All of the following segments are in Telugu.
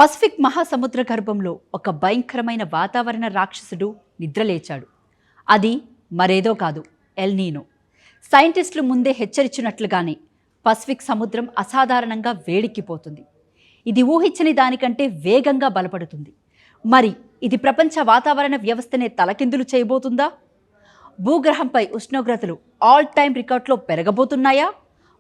పసిఫిక్ మహాసముద్ర గర్భంలో ఒక భయంకరమైన వాతావరణ రాక్షసుడు నిద్రలేచాడు. అది మరేదో కాదు, ఎల్ నీనో. సైంటిస్టులు ముందే హెచ్చరించినట్లుగానే పసిఫిక్ సముద్రం అసాధారణంగా వేడెక్కిపోతుంది. ఇది ఊహించని దానికంటే వేగంగా బలపడుతుంది. మరి ఇది ప్రపంచ వాతావరణ వ్యవస్థనే తలకిందులు చేయబోతుందా? భూగ్రహంపై ఉష్ణోగ్రతలు ఆల్ టైమ్ రికార్డులో పెరగబోతున్నాయా?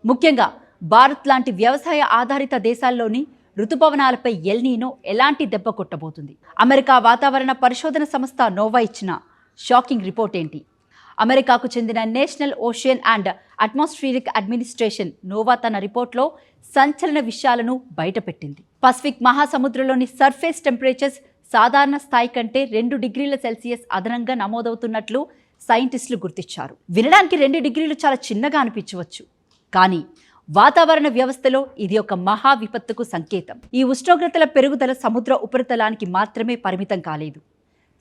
ముఖ్యంగా భారత్ లాంటి వ్యవసాయ ఆధారిత దేశాల్లోని ఋతుపవనాలపై ఎల్ నీనో ఎలాంటి దెబ్బ కొట్టబోతుంది? అమెరికా వాతావరణ పరిశోధన సంస్థ నోవా ఇచ్చిన షాకింగ్ రిపోర్ట్ ఏంటి? అమెరికాకు చెందిన national ocean and atmospheric administration NOAA తన రిపోర్ట్లో సంచలన విషయాలను బయటపెట్టింది. పసిఫిక్ మహాసముద్రంలోని సర్ఫేస్ టెంపరేచర్స్ సాధారణ స్థాయి కంటే 2 డిగ్రీల సెల్సియస్ అదనంగా నమోదవుతున్నట్లు సైంటిస్టులు గుర్తించారు. వినడానికి 2 డిగ్రీలు చాలా చిన్నగా అనిపించవచ్చు, కానీ వాతావరణ వ్యవస్థలో ఇది ఒక మహా విపత్తుకు సంకేతం. ఈ ఉష్ణోగ్రతల పెరుగుదల సముద్ర ఉపరితలానికి మాత్రమే పరిమితం కాలేదు.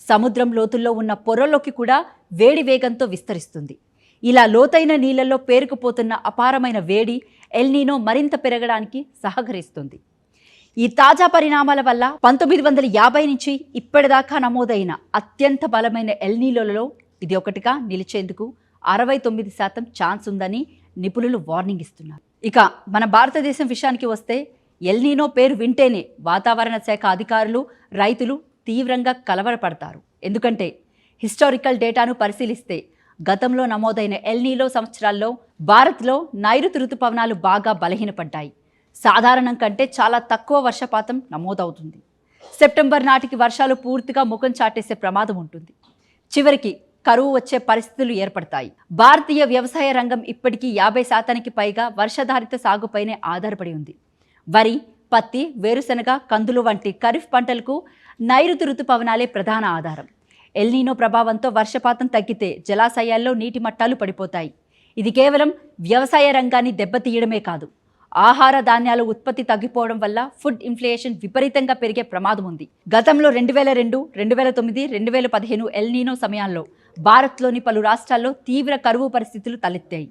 సముద్రం లోతుల్లో ఉన్న పొరల్లోకి కూడా వేడి వేగంతో విస్తరిస్తుంది. ఇలా లోతైన నీళ్లలో పేరుకుపోతున్న అపారమైన వేడి ఎల్ నీనో మరింత పెరగడానికి సహకరిస్తుంది. ఈ తాజా పరిణామాల వల్ల 1950 నుంచి ఇప్పటిదాకా నమోదైన అత్యంత బలమైన ఎల్ నీనోలలో ఇది ఒకటిగా నిలిచేందుకు 69% ఛాన్స్ ఉందని నిపుణులు వార్నింగ్ ఇస్తున్నారు. ఇక మన భారతదేశం విషయానికి వస్తే ఎల్ నీనో పేరు వింటేనే వాతావరణ శాఖ అధికారులు, రైతులు తీవ్రంగా కలవరపడతారు. ఎందుకంటే హిస్టారికల్ డేటాను పరిశీలిస్తే గతంలో నమోదైన ఎల్ నీనో సంవత్సరాల్లో భారత్లో నైరుతి ఋతుపవనాలు బాగా బలహీనపడ్డాయి. సాధారణం కంటే చాలా తక్కువ వర్షపాతం నమోదవుతుంది. సెప్టెంబర్ నాటికి వర్షాలు పూర్తిగా ముఖం చాటేసే ప్రమాదం ఉంటుంది. చివరికి కరువు వచ్చే పరిస్థితులు ఏర్పడతాయి. భారతీయ వ్యవసాయ రంగం ఇప్పటికీ 50% పైగా వర్షాధారిత సాగుపైనే ఆధారపడి ఉంది. వరి, పత్తి, వేరుశెనగ, కందులు వంటి ఖరీఫ్ పంటలకు నైరుతి ఋతుపవనాలే ప్రధాన ఆధారం. ఎల్ నీనో ప్రభావంతో వర్షపాతం తగ్గితే జలాశయాల్లో నీటి మట్టాలు పడిపోతాయి. ఇది కేవలం వ్యవసాయ రంగాన్ని దెబ్బతీయడమే కాదు, ఆహార ధాన్యాల ఉత్పత్తి తగ్గిపోవడం వల్ల ఫుడ్ ఇన్ఫ్లేషన్ విపరీతంగా పెరిగే ప్రమాదం ఉంది. గతంలో 2002, 2009, 2015 ఎల్ నీనో సమయాల్లో భారత్లోని పలు రాష్ట్రాల్లో తీవ్ర కరువు పరిస్థితులు తలెత్తాయి.